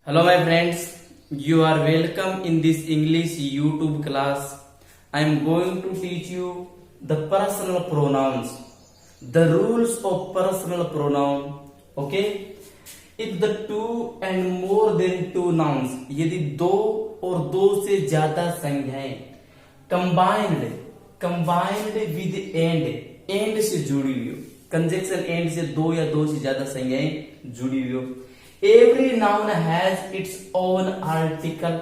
Hello my friends, you are welcome in this English YouTube class. I am going to teach you the personal pronouns, the rules of personal pronoun. Okay? If the two and more than two nouns, यदि दो और दो से ज्यादा संज्ञाएं combined with end से जुड़ी हुई हो, कंजक्शन एंड से दो या दो से ज्यादा संज्ञाएं जुड़ी हुई हो, every noun has its own article,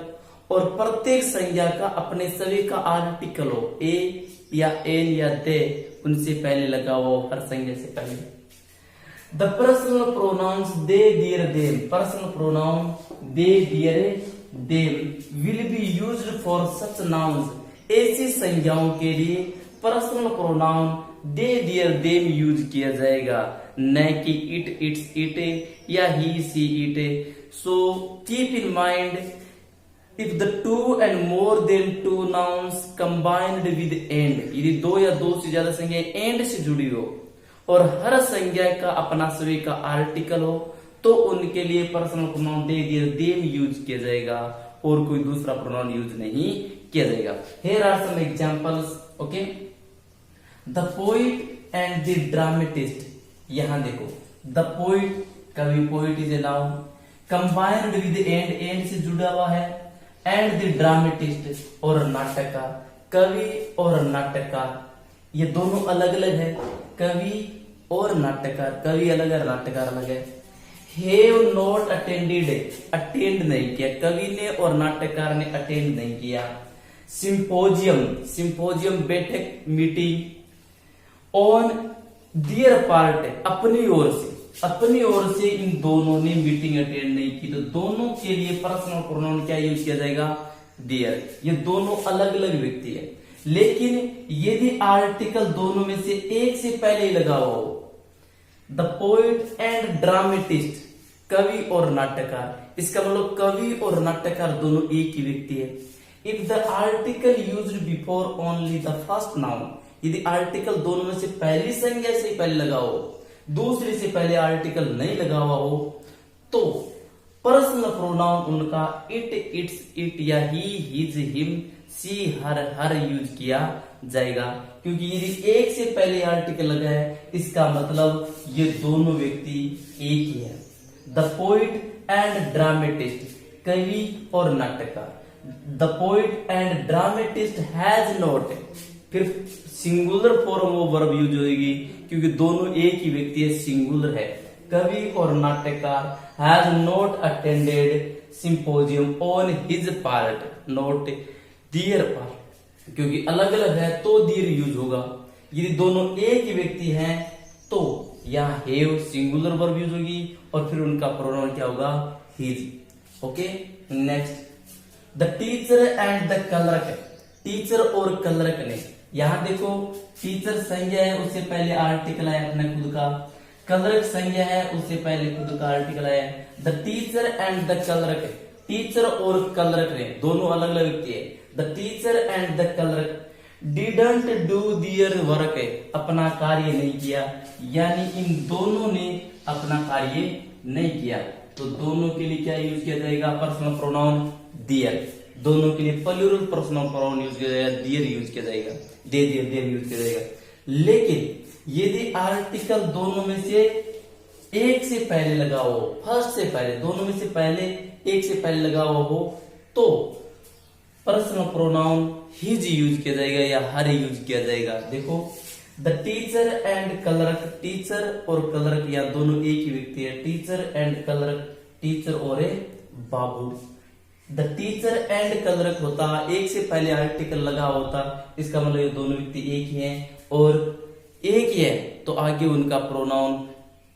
और प्रत्येक संज्ञा का अपने सभी का आर्टिकल हो, ए या एन या दे उनसे पहले लगा हो, हर संज्ञा से पहले. The personal pronouns they their them, personal pronoun they their them will be used for such nouns, ऐसी संज्ञाओं के लिए personal pronoun they their them use किया जाएगा, न कि इट इट्स इट या he she it. So keep in mind, if the two and more than two nouns combined with and, यदि दो या दो से ज्यादा संज्ञा एंड से जुड़ी हो और हर संज्ञा का अपना सभी का आर्टिकल हो, तो उनके लिए personal pronoun they their them use किया जाएगा और कोई दूसरा प्रोनाउन यूज नहीं किया जाएगा. Here are some examples. Okay, the poet and the dramatist. यहां देखो, द पोइट, कवि, poet is a noun, combined with and से जुड़ा हुआ है, एंड द ड्रामेटिस्ट और नाटककार, कवि और नाटककार ये दोनों अलग अलग है, कवि और नाटककार, कवि अलग है नाटककार अलग है. हैव नॉट अटेंडेड, अटेंड नहीं किया, कवि ने और नाटककार ने अटेंड नहीं किया. सिंपोजियम, सिंपोजियम बैठक, मीटिंग. ऑन दियर पार्ट, अपनी ओर से इन दोनों ने मीटिंग अटेंड नहीं की, तो दोनों के लिए पर्सनल प्रोनाउन क्या यूज किया जाएगा, दियर. ये दोनों अलग अलग व्यक्ति है, लेकिन यदि आर्टिकल दोनों में से एक से पहले लगा हो, द पोइट एंड ड्रामेटिस्ट, कवि और नाटककार, इसका मतलब कवि और नाटककार दोनों एक ही व्यक्ति है. If the article used before only the first noun, यदि आर्टिकल दोनों में से पहली संज्ञा से पहले लगा हो, दूसरे से पहले आर्टिकल नहीं लगा हुआ हो, तो पर्सनल प्रोनाउन उनका इट, इट्स, इट या ही, हिज, हिम, सी, हर यूज किया जाएगा. क्योंकि यदि एक से पहले आर्टिकल लगा है, इसका मतलब ये दोनों व्यक्ति एक ही है. द पोइट एंड ड्रामेटिस्ट, कवि और नाटककार. The poet and dramatist has not, फिर singular form of verb use होगी, क्योंकि दोनों एक ही व्यक्ति है, सिंगुलर है. कवि और नाटककार has not attended symposium on his part, not their part, क्योंकि अलग अलग है तो दियर यूज होगा. यदि दोनों एक ही व्यक्ति हैं तो यहाँ हैव सिंगुलर वर्ब यूज होगी और फिर उनका प्रोनाउन क्या होगा, his. Okay, next, the teacher and the clerk, teacher और क्लर्क ने. यहां देखो, टीचर संज्ञा है, उससे पहले आर्टिकल आया अपने खुद का, क्लर्क संज्ञा है, उससे पहले खुद का आर्टिकल आया. The teacher and the clerk, teacher और क्लर्क ने दोनों अलग अलग व्यक्ति है. The teacher and the clerk didn't do their work, अपना कार्य नहीं किया, यानी इन दोनों ने अपना कार्य नहीं किया, तो दोनों के लिए क्या यूज किया जाएगा, पर्सनल प्रोनाउन दियर. दोनों के लिए प्लूरल पर्सनल प्रोनाउन यूज किया जाएगा, दियर यूज किया जाएगा, दे दियर देम यूज किया जाएगा. लेकिन यदि आर्टिकल दोनों में से एक से पहले लगा हो, फर्स्ट से पहले, दोनों में से पहले एक से पहले लगा हुआ हो, तो पर्सनल प्रोनाउन हिज यूज किया जाएगा या हर यूज किया जाएगा. देखो, the teacher and clerk, teacher और क्लर्क या दोनों एक ही व्यक्ति है, टीचर एंड क्लर्क, टीचर और ए बाबू. द टीचर एंड क्लर्क होता, एक से पहले आर्टिकल लगा होता, इसका मतलब ये दोनों व्यक्ति एक ही हैं और एक ही है, तो आगे उनका pronoun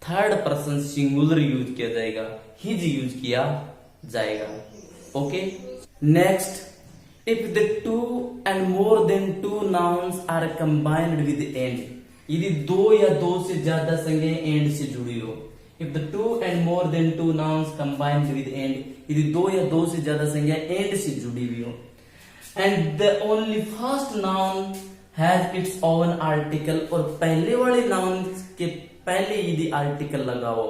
third person singular use किया जाएगा, हिज यूज किया जाएगा. Okay, next, if the two and more than two nouns are combined with and, यदि दो या दो से ज्यादा संज्ञाएं एंड से जुड़ी हो. If the two and more than two nouns combined with and, यदि दो या दो से ज्यादा संज्ञाएं एंड से जुड़ी हुई हो, and the only first noun has its own article, और पहले वाले नाउन के पहले यदि आर्टिकल लगा हो,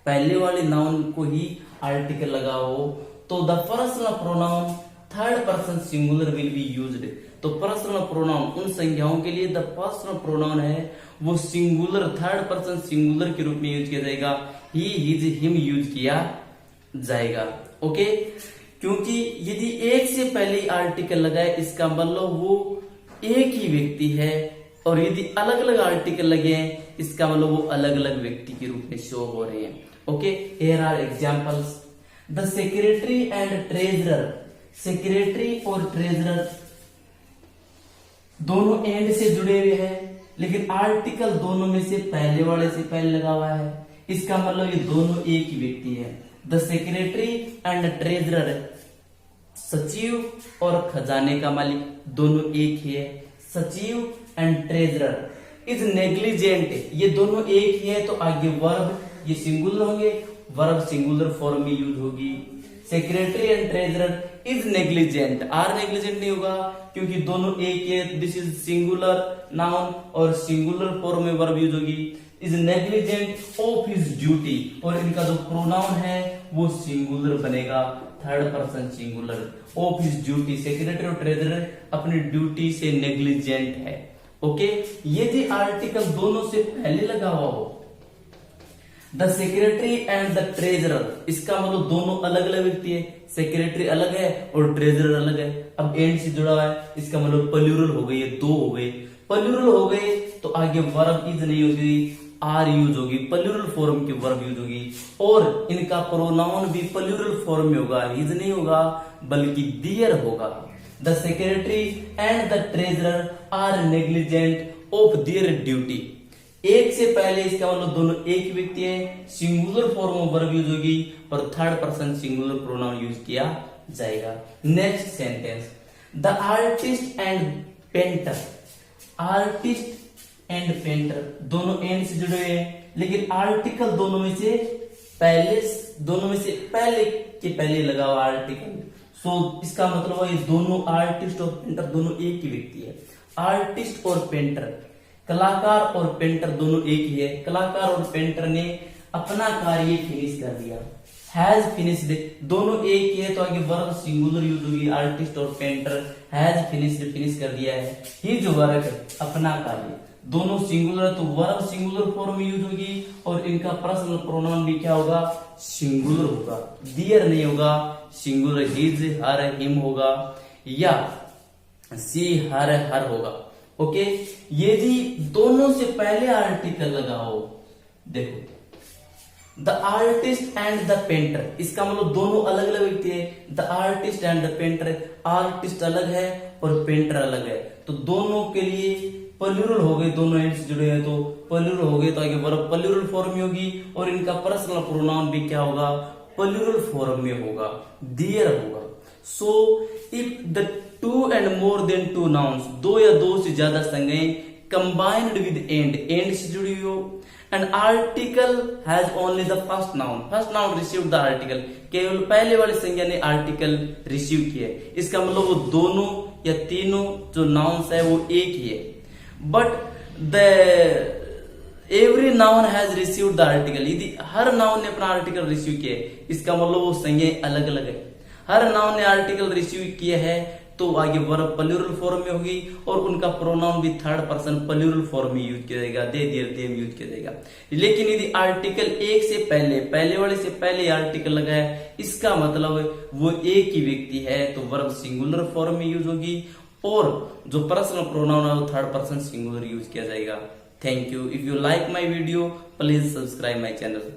पहले वाले नाउन को ही आर्टिकल लगा हो तो the personal pronoun third person singular will be used. तो पर्सनल प्रोनाउन उन संज्ञाओं के लिए द पर्सनल प्रोनाउन है वो सिंगुलर थर्ड पर्सन सिंगुलर के रूप में यूज किया जाएगा, ही हिज हिम यूज किया जाएगा। ओके, क्योंकि यदि एक से पहले आर्टिकल लगाए इसका मतलब वो एक ही व्यक्ति है, और यदि अलग अलग आर्टिकल लगे हैं इसका मतलब वो अलग अलग व्यक्ति के रूप में शो हो रहे हैं। Okay, here are examples. The secretary and treasurer, secretary और ट्रेजरर दोनों एंड से जुड़े हुए हैं, लेकिन आर्टिकल दोनों में से पहले वाले से पहले लगा हुआ है, इसका मतलब ये दोनों एक ही व्यक्ति है। द सेक्रेटरी एंड ट्रेजरर, सचिव और खजाने का मालिक दोनों एक ही है। सचिव एंड ट्रेजरर इज नेग्लिजेंट, ये दोनों एक ही है, तो आगे वर्ब ये सिंगुलर होंगे, वर्ब सिंगुलर फॉर्म में यूज होगी। Secretary and treasurer is negligent, are negligent नहीं होगा क्योंकि दोनों एक है, दिस इज सिंगुलर नाउन और सिंगुलर फॉर्म में वर्ब यूज होगी। Is negligent of his duty, और इनका जो प्रोनाउन है वो सिंगुलर बनेगा, third person singular, of his duty. Secretary और ट्रेजरर अपनी ड्यूटी से नेग्लिजेंट है। ओके, यदि आर्टिकल दोनों से पहले लगा हुआ हो, the secretary and the treasurer, इसका मतलब दोनों अलग अलग व्यक्ति है, सेक्रेटरी अलग है और ट्रेजरर अलग है। अब एंड से जुड़ा हुआ है, इसका मतलब प्लूरल हो गई, दो हो गए। प्लूरल हो गए तो आगे वर्ब इज नहीं होगी, आर यूज होगी, प्लूरल फॉर्म की वर्ब यूज होगी, और इनका प्रोनाउन भी प्लूरल फॉर्म में होगा, हिज नहीं होगा बल्कि दियर होगा। The secretary and the treasurer are negligent of their duty, एक से पहले इसका मतलब दोनों एक व्यक्ति है, सिंगुलर फॉर्म में वर्ब यूज होगी और third person singular pronoun use किया जाएगा। Next sentence, the artist and painter, artist and painter दोनों एंड से जुड़े हुए हैं, लेकिन आर्टिकल दोनों में से पहले के पहले लगा हुआ आर्टिकल, सो इसका मतलब ये दोनों आर्टिस्ट और पेंटर दोनों एक ही व्यक्ति है। आर्टिस्ट और पेंटर, कलाकार और पेंटर दोनों एक ही है, कलाकार और पेंटर ने अपना कार्य फिनिश कर दिया, हैज फिनिश्ड, दोनों एक ही है तो आगे वर्ब सिंगुलर यूज होगी, आर्टिस्ट और पेंटर हैज फिनिश्ड, फिनिश कर दिया है। हिज वर्क, अपना कार्य, दोनों सिंगुलर तो वर्ब सिंगुलर फॉर्म में यूज होगी, और इनका पर्सनल प्रोनाउन भी क्या होगा, सिंगुलर होगा, दियर नहीं होगा, सिंगुलर हिज हर हिम होगा, या सी हर होगा। ओके, यदि दोनों से पहले आर्टिकल लगा हो, देखो the artist and the painter, इसका मतलब दोनों अलग अलग व्यक्ति है। The artist and the painter, artist अलग है और पेंटर अलग है, तो दोनों के लिए प्लूरल हो गए, दोनों एंड से जुड़े हैं तो प्लूरल हो गए, तो आगे वर्ब प्लूरल फॉर्म में होगी, और इनका पर्सनल प्रोनाउन भी क्या होगा, प्लूरल फॉर्म में होगा, दियर होगा। So if the two and more than two nouns, दो या दो से ज्यादा संज्ञाएं कंबाइंड विद एंड से जुड़ी हो, and article has only the first noun received the article, केवल पहले वाली संज्ञा ने आर्टिकल रिसीव किया है, इसका मतलब वो दोनों या तीनों जो नाउन्स है वो एक ही है। But the every noun has received the article, यदि हर नाउन ने अपना आर्टिकल रिसीव किया है, इसका मतलब वो संज्ञाएं अलग अलग है। हर नाउन ने आर्टिकल रिसीव किया है तो आगे वर्ब प्लूरल फॉर्म में होगी, और उनका प्रोनाउन भी थर्ड पर्सन प्लूरल फॉर्म में यूज किया जाएगा, दे दियर देम यूज किया जाएगा। लेकिन यदि आर्टिकल एक से पहले वाले से पहले आर्टिकल लगा है, इसका मतलब वो एक ही व्यक्ति है, तो वर्ब सिंगुलर फॉर्म में यूज होगी, और जो पर्सनल प्रोनाउन है वो थर्ड पर्सन सिंगुलर यूज किया जाएगा। Thank you. If you like my video please subscribe my channel.